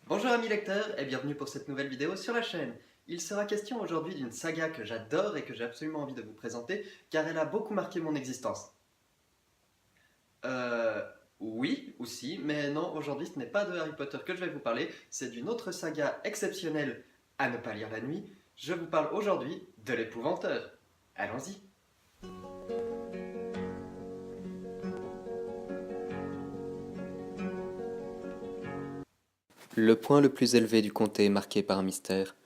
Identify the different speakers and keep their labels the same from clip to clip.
Speaker 1: Bonjour amis lecteurs et bienvenue pour cette nouvelle vidéo sur la chaîne. Il sera question aujourd'hui d'une saga que j'adore et que j'ai absolument envie de vous présenter car elle a beaucoup marqué mon existence. Euh... Oui, aussi, mais non, aujourd'hui ce n'est pas de Harry Potter que je vais vous parler, c'est d'une autre saga exceptionnelle à ne pas lire la nuit. Je vous parle aujourd'hui de l'Épouvanteur. Allons-y.
Speaker 2: Le point le plus élevé du comté est marqué par un mystère.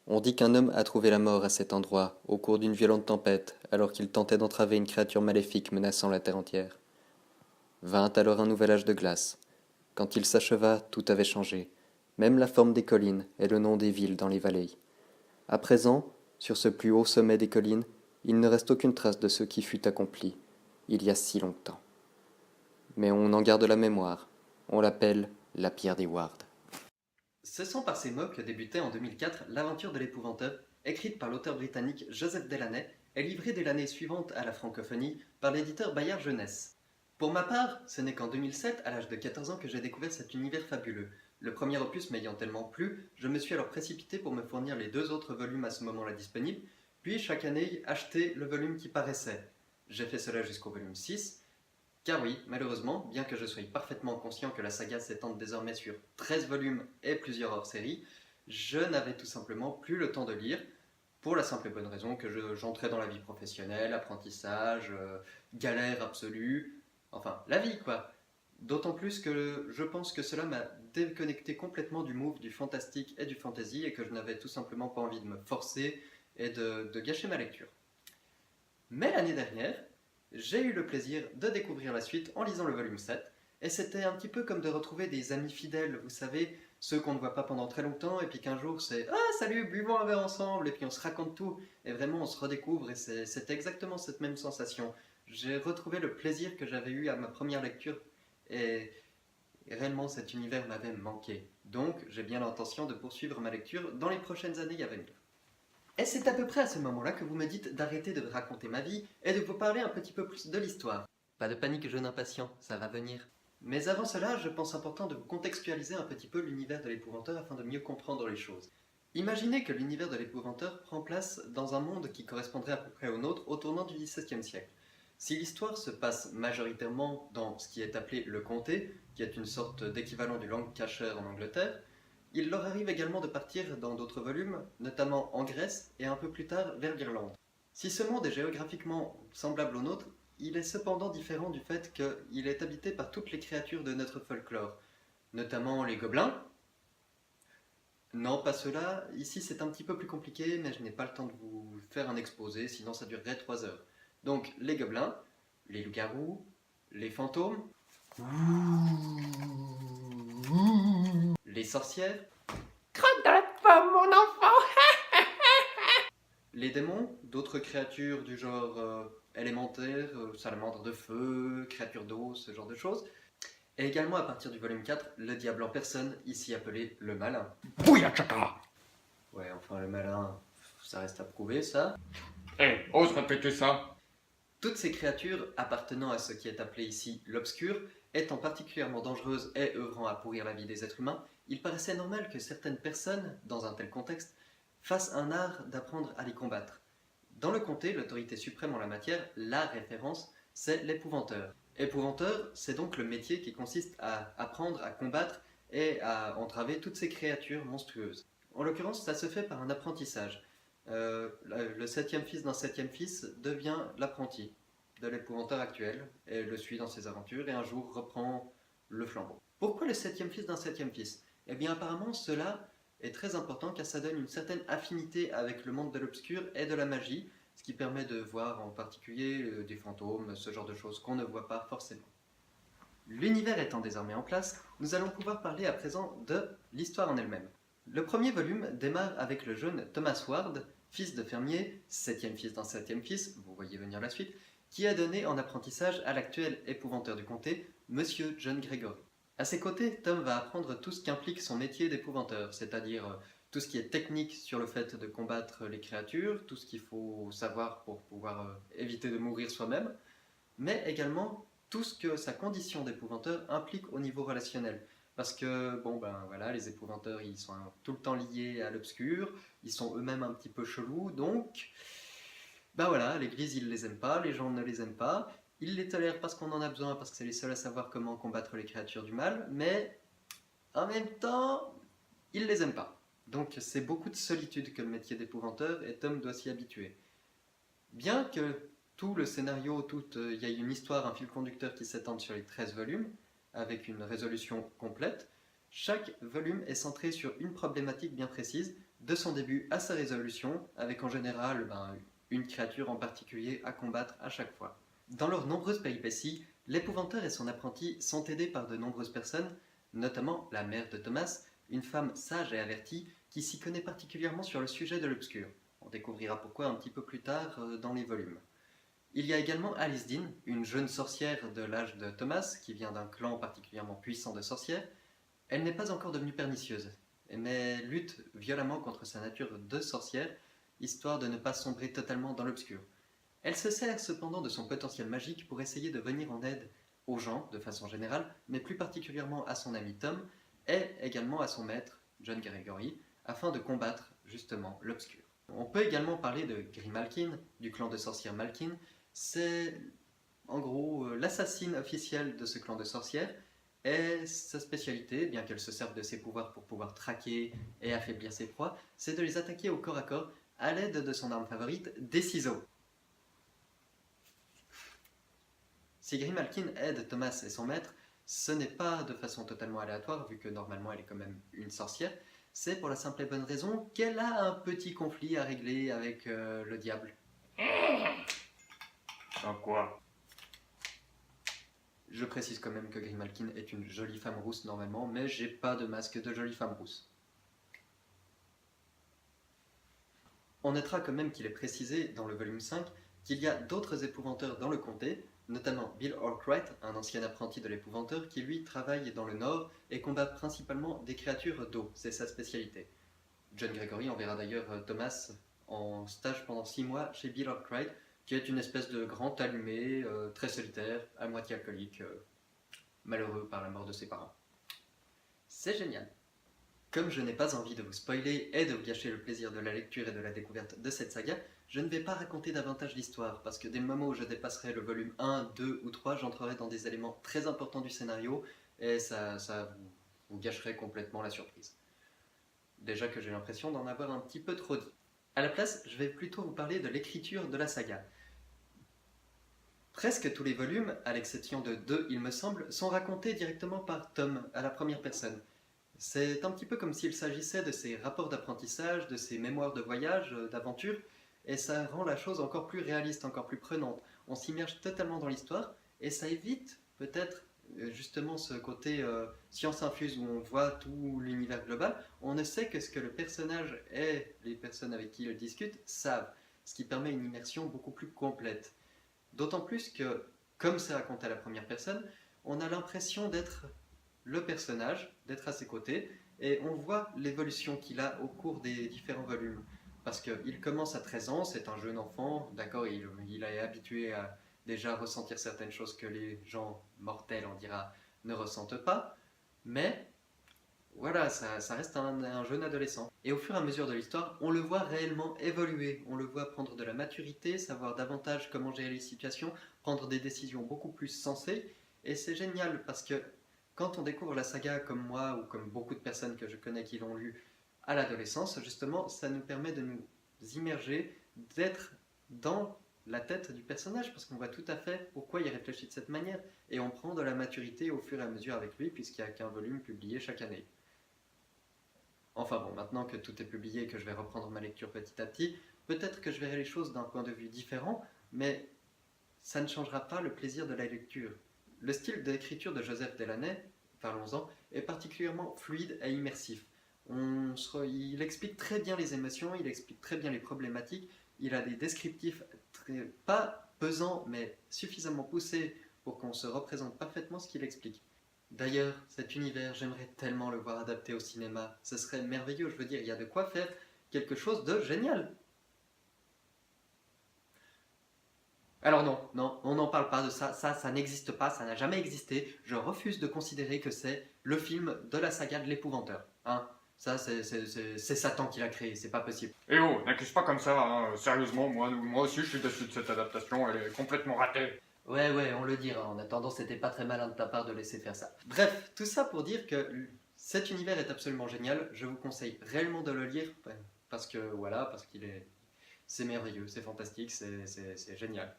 Speaker 2: On dit qu'un homme a trouvé la mort à cet endroit, au cours d'une violente tempête, alors qu'il tentait d'entraver une créature maléfique menaçant la terre entière. Vint alors un nouvel âge de glace. Quand il s'acheva, tout avait changé, même la forme des collines et le nom des villes dans les vallées. À présent, sur ce plus haut sommet des collines, il ne reste aucune trace de ce qui fut accompli, il y a si longtemps. Mais on en garde la mémoire. On l'appelle la pierre des Wards.
Speaker 1: Ce sont par ces mots que débutait en 2004 l'aventure de l'Épouvanteur, écrite par l'auteur britannique Joseph Delaney et livrée dès l'année suivante à la francophonie par l'éditeur Bayard Jeunesse. Pour ma part, ce n'est qu'en 2007, à l'âge de 14 ans, que j'ai découvert cet univers fabuleux. Le premier opus m'ayant tellement plu, je me suis alors précipité pour me fournir les deux autres volumes à ce moment-là disponibles, puis chaque année acheter le volume qui paraissait. J'ai fait cela jusqu'au volume 6, car oui, malheureusement, bien que je sois parfaitement conscient que la saga s'étende désormais sur 13 volumes et plusieurs hors-séries, je n'avais tout simplement plus le temps de lire, pour la simple et bonne raison que j'entrais dans la vie professionnelle, apprentissage, galère absolue, enfin, la vie quoi. D'autant plus que je pense que cela m'a déconnecté complètement du move, du fantastique et du fantasy, et que je n'avais tout simplement pas envie de me forcer et de gâcher ma lecture. Mais l'année dernière, j'ai eu le plaisir de découvrir la suite en lisant le volume 7, et c'était un petit peu comme de retrouver des amis fidèles, vous savez, ceux qu'on ne voit pas pendant très longtemps, et puis qu'un jour c'est «Ah salut, buvons un verre ensemble», et puis on se raconte tout, et vraiment on se redécouvre, et c'était exactement cette même sensation. J'ai retrouvé le plaisir que j'avais eu à ma première lecture, et réellement cet univers m'avait manqué. Donc j'ai bien l'intention de poursuivre ma lecture dans les prochaines années à venir. Et c'est à peu près à ce moment-là que vous me dites d'arrêter de raconter ma vie et de vous parler un petit peu plus de l'histoire. Pas de panique, jeune impatient, ça va venir. Mais avant cela, je pense important de vous contextualiser un petit peu l'univers de l'épouvanteur afin de mieux comprendre les choses. Imaginez que l'univers de l'épouvanteur prend place dans un monde qui correspondrait à peu près au nôtre au tournant du XVIIe siècle. Si l'histoire se passe majoritairement dans ce qui est appelé le comté, qui est une sorte d'équivalent du Lancashire en Angleterre, il leur arrive également de partir dans d'autres volumes, notamment en Grèce et un peu plus tard vers l'Irlande. Si ce monde est géographiquement semblable au nôtre, il est cependant différent du fait qu'il est habité par toutes les créatures de notre folklore, notamment les gobelins. Non, pas ceux-là. Ici, c'est un petit peu plus compliqué, mais je n'ai pas le temps de vous faire un exposé, sinon ça durerait 3 heures. Donc, les gobelins, les loups-garous, les fantômes, les sorcières,
Speaker 3: Crotte dans la pomme, mon enfant.
Speaker 1: les démons, d'autres créatures du genre élémentaire, salamandres de feu, créatures d'eau, ce genre de choses. Et également à partir du volume 4, le diable en personne, ici appelé le malin.
Speaker 3: Bouillachaka.
Speaker 1: Ouais, enfin le malin, ça reste à prouver ça.
Speaker 3: Ose répéter ça.
Speaker 1: Toutes ces créatures appartenant à ce qui est appelé ici l'obscur, étant particulièrement dangereuses et œuvrant à pourrir la vie des êtres humains, il paraissait normal que certaines personnes, dans un tel contexte, fassent un art d'apprendre à les combattre. Dans le comté, l'autorité suprême en la matière, la référence, c'est l'épouvanteur. Épouvanteur, c'est donc le métier qui consiste à apprendre à combattre et à entraver toutes ces créatures monstrueuses. En l'occurrence, ça se fait par un apprentissage. Le septième fils d'un septième fils devient l'apprenti de l'épouvanteur actuel et le suit dans ses aventures et un jour reprend le flambeau. Pourquoi le septième fils d'un septième fils? Eh bien apparemment cela est très important car ça donne une certaine affinité avec le monde de l'obscur et de la magie, ce qui permet de voir en particulier des fantômes, ce genre de choses qu'on ne voit pas forcément. L'univers étant désormais en place, nous allons pouvoir parler à présent de l'histoire en elle-même. Le premier volume démarre avec le jeune Thomas Ward, fils de fermier, septième fils d'un septième fils, vous voyez venir la suite, qui est donné en apprentissage à l'actuel épouvanteur du comté, Monsieur John Gregory. À ses côtés, Tom va apprendre tout ce qu'implique son métier d'épouvanteur, c'est-à-dire tout ce qui est technique sur le fait de combattre les créatures, tout ce qu'il faut savoir pour pouvoir éviter de mourir soi-même, mais également tout ce que sa condition d'épouvanteur implique au niveau relationnel. Parce que, bon, ben voilà, les épouvanteurs, ils sont tout le temps liés à l'obscur, ils sont eux-mêmes un petit peu chelous, donc, ben voilà, l'Église, ils les aiment pas, les gens ne les aiment pas, ils les tolèrent parce qu'on en a besoin, parce que c'est les seuls à savoir comment combattre les créatures du mal, mais en même temps, ils les aiment pas. Donc c'est beaucoup de solitude que le métier d'épouvanteur, et Tom doit s'y habituer. Bien que tout le scénario, il y a une histoire, un fil conducteur qui s'étende sur les 13 volumes, avec une résolution complète, chaque volume est centré sur une problématique bien précise, de son début à sa résolution, avec en général une créature en particulier à combattre à chaque fois. Dans leurs nombreuses péripéties, l'épouvanteur et son apprenti sont aidés par de nombreuses personnes, notamment la mère de Thomas, une femme sage et avertie qui s'y connaît particulièrement sur le sujet de l'obscur. On découvrira pourquoi un petit peu plus tard dans les volumes. Il y a également Alice Dean, une jeune sorcière de l'âge de Thomas, qui vient d'un clan particulièrement puissant de sorcières. Elle n'est pas encore devenue pernicieuse, mais lutte violemment contre sa nature de sorcière, histoire de ne pas sombrer totalement dans l'obscur. Elle se sert cependant de son potentiel magique pour essayer de venir en aide aux gens, de façon générale, mais plus particulièrement à son ami Tom, et également à son maître, John Gregory, afin de combattre justement l'obscur. On peut également parler de Grimalkin, du clan de sorcières Malkin. C'est en gros l'assassine officielle de ce clan de sorcières, et sa spécialité, bien qu'elle se serve de ses pouvoirs pour pouvoir traquer et affaiblir ses proies, c'est de les attaquer au corps à corps à l'aide de son arme favorite, des ciseaux. Si Grimalkin aide Thomas et son maître, ce n'est pas de façon totalement aléatoire, vu que normalement elle est quand même une sorcière, c'est pour la simple et bonne raison qu'elle a un petit conflit à régler avec le diable.
Speaker 3: En quoi?
Speaker 1: Je précise quand même que Grimalkin est une jolie femme rousse normalement, mais j'ai pas de masque de jolie femme rousse. On notera quand même qu'il est précisé dans le volume 5 qu'il y a d'autres épouvanteurs dans le comté, notamment Bill Arkwright, un ancien apprenti de l'épouvanteur qui lui travaille dans le nord et combat principalement des créatures d'eau, c'est sa spécialité. John Gregory enverra d'ailleurs Thomas en stage pendant 6 mois chez Bill Arkwright, qui est une espèce de grand allumé, très solitaire, à moitié alcoolique, malheureux par la mort de ses parents. C'est génial. Comme je n'ai pas envie de vous spoiler et de vous gâcher le plaisir de la lecture et de la découverte de cette saga, je ne vais pas raconter davantage l'histoire, parce que dès le moment où je dépasserai le volume 1, 2 ou 3, j'entrerai dans des éléments très importants du scénario, et ça vous gâcherait complètement la surprise. Déjà que j'ai l'impression d'en avoir un petit peu trop dit. À la place, je vais plutôt vous parler de l'écriture de la saga. Presque tous les volumes, à l'exception de 2 il me semble, sont racontés directement par Tom, à la première personne. C'est un petit peu comme s'il s'agissait de ses rapports d'apprentissage, de ses mémoires de voyage, d'aventure, et ça rend la chose encore plus réaliste, encore plus prenante. On s'immerge totalement dans l'histoire, et ça évite peut-être justement ce côté science infuse où on voit tout l'univers global. On ne sait que ce que le personnage et les personnes avec qui il discute savent, ce qui permet une immersion beaucoup plus complète. D'autant plus que, comme c'est raconté à la première personne, on a l'impression d'être le personnage, d'être à ses côtés, et on voit l'évolution qu'il a au cours des différents volumes. Parce qu'il commence à 13 ans, c'est un jeune enfant, d'accord, il est habitué à déjà ressentir certaines choses que les gens mortels, on dira, ne ressentent pas, mais voilà, ça reste un jeune adolescent. Et au fur et à mesure de l'histoire, on le voit réellement évoluer, on le voit prendre de la maturité, savoir davantage comment gérer les situations, prendre des décisions beaucoup plus sensées, et c'est génial parce que quand on découvre la saga comme moi ou comme beaucoup de personnes que je connais qui l'ont lu à l'adolescence, justement, ça nous permet de nous immerger, d'être dans la tête du personnage, parce qu'on voit tout à fait pourquoi il réfléchit de cette manière, et on prend de la maturité au fur et à mesure avec lui, puisqu'il n'y a qu'un volume publié chaque année. Enfin bon, maintenant que tout est publié et que je vais reprendre ma lecture petit à petit, peut-être que je verrai les choses d'un point de vue différent, mais ça ne changera pas le plaisir de la lecture. Le style d'écriture de Joseph Delaney, parlons-en, est particulièrement fluide et immersif. Il explique très bien les émotions, il explique très bien les problématiques, il a des descriptifs pas pesants mais suffisamment poussés pour qu'on se représente parfaitement ce qu'il explique. D'ailleurs, cet univers, j'aimerais tellement le voir adapté au cinéma. Ce serait merveilleux, je veux dire, il y a de quoi faire quelque chose de génial. Alors non, non, on n'en parle pas de ça, ça n'existe pas, ça n'a jamais existé. Je refuse de considérer que c'est le film de la saga de l'épouvanteur. Hein, ça, c'est Satan qui l'a créé, c'est pas possible.
Speaker 3: Eh oh, n'accuse pas comme ça, hein. Sérieusement, moi aussi je suis déçu de cette adaptation, elle est complètement ratée.
Speaker 1: Ouais, on le dira. En attendant, c'était pas très malin de ta part de laisser faire ça. Bref, tout ça pour dire que cet univers est absolument génial. Je vous conseille réellement de le lire parce que voilà, parce qu'il est, c'est merveilleux, c'est fantastique, c'est génial.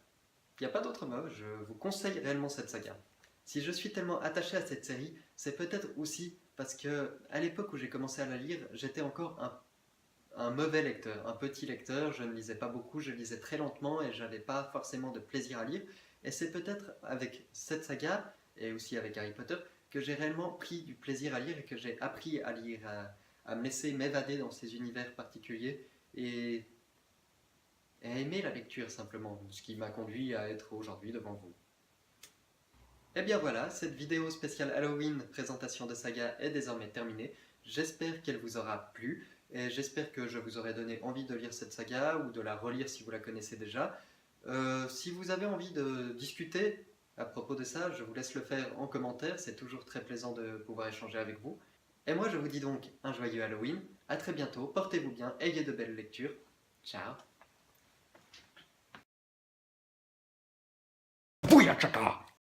Speaker 1: Il n'y a pas d'autre mot. Je vous conseille réellement cette saga. Si je suis tellement attaché à cette série, c'est peut-être aussi parce que à l'époque où j'ai commencé à la lire, j'étais encore un mauvais lecteur, un petit lecteur, je ne lisais pas beaucoup, je lisais très lentement et j'avais pas forcément de plaisir à lire. Et c'est peut-être avec cette saga, et aussi avec Harry Potter, que j'ai réellement pris du plaisir à lire et que j'ai appris à lire, à me laisser m'évader dans ces univers particuliers et à aimer la lecture simplement, ce qui m'a conduit à être aujourd'hui devant vous. Et bien voilà, cette vidéo spéciale Halloween présentation de saga est désormais terminée. J'espère qu'elle vous aura plu et j'espère que je vous aurai donné envie de lire cette saga ou de la relire si vous la connaissez déjà. Si vous avez envie de discuter à propos de ça, je vous laisse le faire en commentaire, c'est toujours très plaisant de pouvoir échanger avec vous. Et moi je vous dis donc un joyeux Halloween, à très bientôt, portez-vous bien, ayez de belles lectures. Ciao.
Speaker 3: Bouillachaka!